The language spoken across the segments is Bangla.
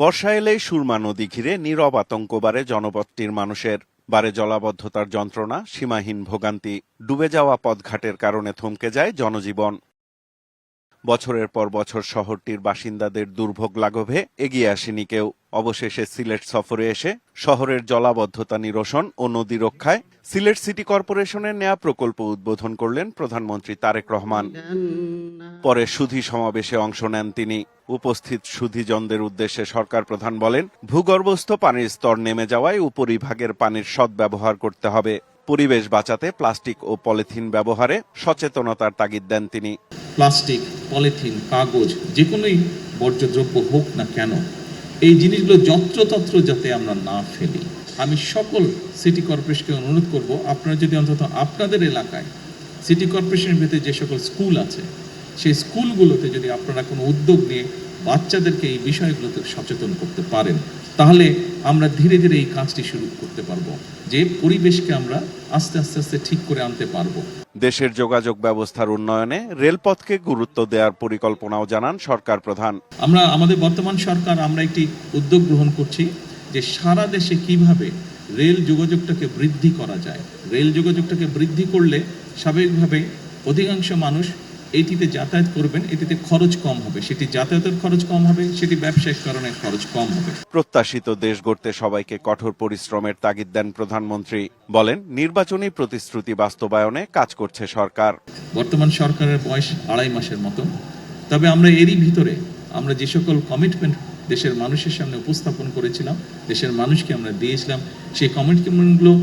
বর্ষা এলেই সুরমা নদী ঘিরে নীরব আতঙ্ক বাড়ে জনপদটির মানুষের। বাড়ে জলাবদ্ধতার যন্ত্রণা, সীমাহীন ভোগান্তি, ডুবে যাওয়া পথঘাটের কারণে থমকে যায় জনজীবন। বছরের পর বছর শহরটির বাসিন্দাদের দুর্ভোগ লাঘবে এগিয়ে আসেনি কেউ। অবশেষে সিলেট সফরে এসে শহরের জলাবদ্ধতা নিরসন ও নদী রক্ষায় সিলেট সিটি কর্পোরেশনের নেয়া প্রকল্প উদ্বোধন করলেন প্রধানমন্ত্রী তারেক রহমান। পরে সুধী সমাবেশে অংশ নেন তিনি। উপস্থিত সুধীজনদের উদ্দেশ্যে সরকার প্রধান বলেন, ভূগর্ভস্থ পানির স্তর নেমে যাওয়ায় উপরিভাগের পানির সদ্ব্যবহার করতে হবে। পরিবেশ বাঁচাতে প্লাস্টিক ও পলিথিন ব্যবহারে সচেতনতার তাগিদ দেন তিনি। প্লাস্টিক, পলিথিন, কাগজ যে কোনোই বর্জ্যদ্রব্য হোক না কেন, এই জিনিসগুলো যত্রতত্র যাতে আমরা না ফেলি। আমি সকল সিটি কর্পোরেশনকে অনুরোধ করব, আপনারা যদি অন্তত আপনাদের এলাকায় সিটি কর্পোরেশনের ভিতরে যে সকল স্কুল আছে সেই স্কুলগুলোতে যদি আপনারা কোনো উদ্যোগ নিয়ে বাচ্চাদেরকে এই বিষয়গুলোতে সচেতন করতে পারেন, তাহলে আমরা ধীরে ধীরে এই কাজটি শুরু করতে পারবো, যে পরিবেশকে আমরা আস্তে আস্তে আস্তে ঠিক করে আনতে পারবো। দেশের যোগাযোগ ব্যবস্থার উন্নয়নে রেলপথকে গুরুত্ব দেওয়ার পরিকল্পনাও জানান সরকার প্রধান। আমাদের বর্তমান সরকার আমরা একটি উদ্যোগ গ্রহণ করছি যে সারা দেশে কিভাবে রেল যোগাযোগটাকে বৃদ্ধি করা যায়। রেল যোগাযোগটাকে বৃদ্ধি করলে স্বাভাবিকভাবে অধিকাংশ মানুষ এটিতে যাতায়াত করবেন, এটিতে খরচ কম হবে, সেটি যাতায়াতের খরচ কম হবে, সেটি ব্যবসায়িক কারণে খরচ কম হবে। প্রত্যাশিত দেশ গড়তে সবাইকে কঠোর পরিশ্রমের তাগিদ দেন প্রধানমন্ত্রী। বলেন, নির্বাচনী প্রতিশ্রুতি বাস্তবায়নে কাজ করছে সরকার। বর্তমান সরকারের বয়স 2.5 মাসের মতো, তবে আমরা এরই ভিতরে আমরা যে সকল কমিটমেন্ট দেশের মানুষের সামনে উপস্থাপন করেছিলাম, দেশের মানুষকে আমরা দিয়েছিলাম, সেই কমিটমেন্টগুলো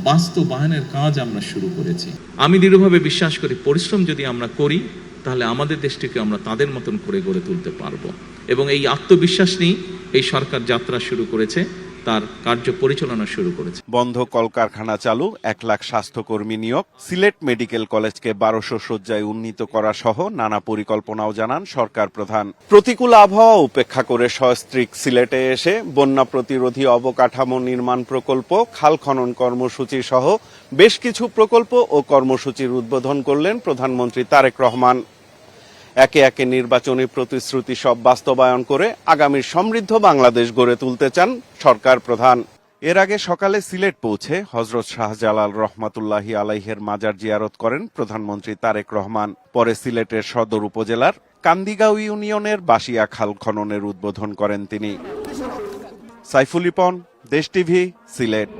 বাস্তবায়নের কাজ আমরা শুরু করেছি। আমি দৃঢ়ভাবে বিশ্বাস করি, পরিশ্রম যদি আমরা করি তাহলে আমাদের দেশটিকে আমরা তাদের মতন করে গড়ে তুলতে পারবো, এবং এই আত্মবিশ্বাস নিয়ে এই সরকার যাত্রা শুরু করেছে, তার কার্য পরিচালনা শুরু করেছে। বন্ধ কলকারখানা চালু, 1 লাখ স্বাস্থ্যকর্মী নিয়োগ, সিলেট মেডিকেল কলেজকে 1200 শয্যায় উন্নীত করা সহ নানা পরিকল্পনাও জানান সরকার প্রধান। প্রতিকূল আবহাওয়া উপেক্ষা করে সস্ত্রীক সিলেটে এসে বন্যা প্রতিরোধী অবকাঠামো নির্মাণ প্রকল্প, খাল খনন কর্মসূচি সহ বেশ কিছু প্রকল্প ও কর্মসূচির উদ্বোধন করলেন প্রধানমন্ত্রী তারেক রহমান। একে একে নির্বাচনী প্রতিশ্রুতি সব বাস্তবায়ন করে আগামীর সমৃদ্ধ বাংলাদেশ গড়ে তুলতে চান সরকার প্রধান। এর আগে সকালে সিলেট পৌঁছে হযরত শাহজালাল রহমাতুল্লাহি আলাইহের মাজার জিয়ারত করেন প্রধানমন্ত্রী তারেক রহমান। পরে সিলেটের সদর উপজেলার কান্দিগাঁও ইউনিয়নের বাসিয়া খাল খননের উদ্বোধন করেন তিনি। সাইফুল ইপন, দেশ টিভি, সিলেট।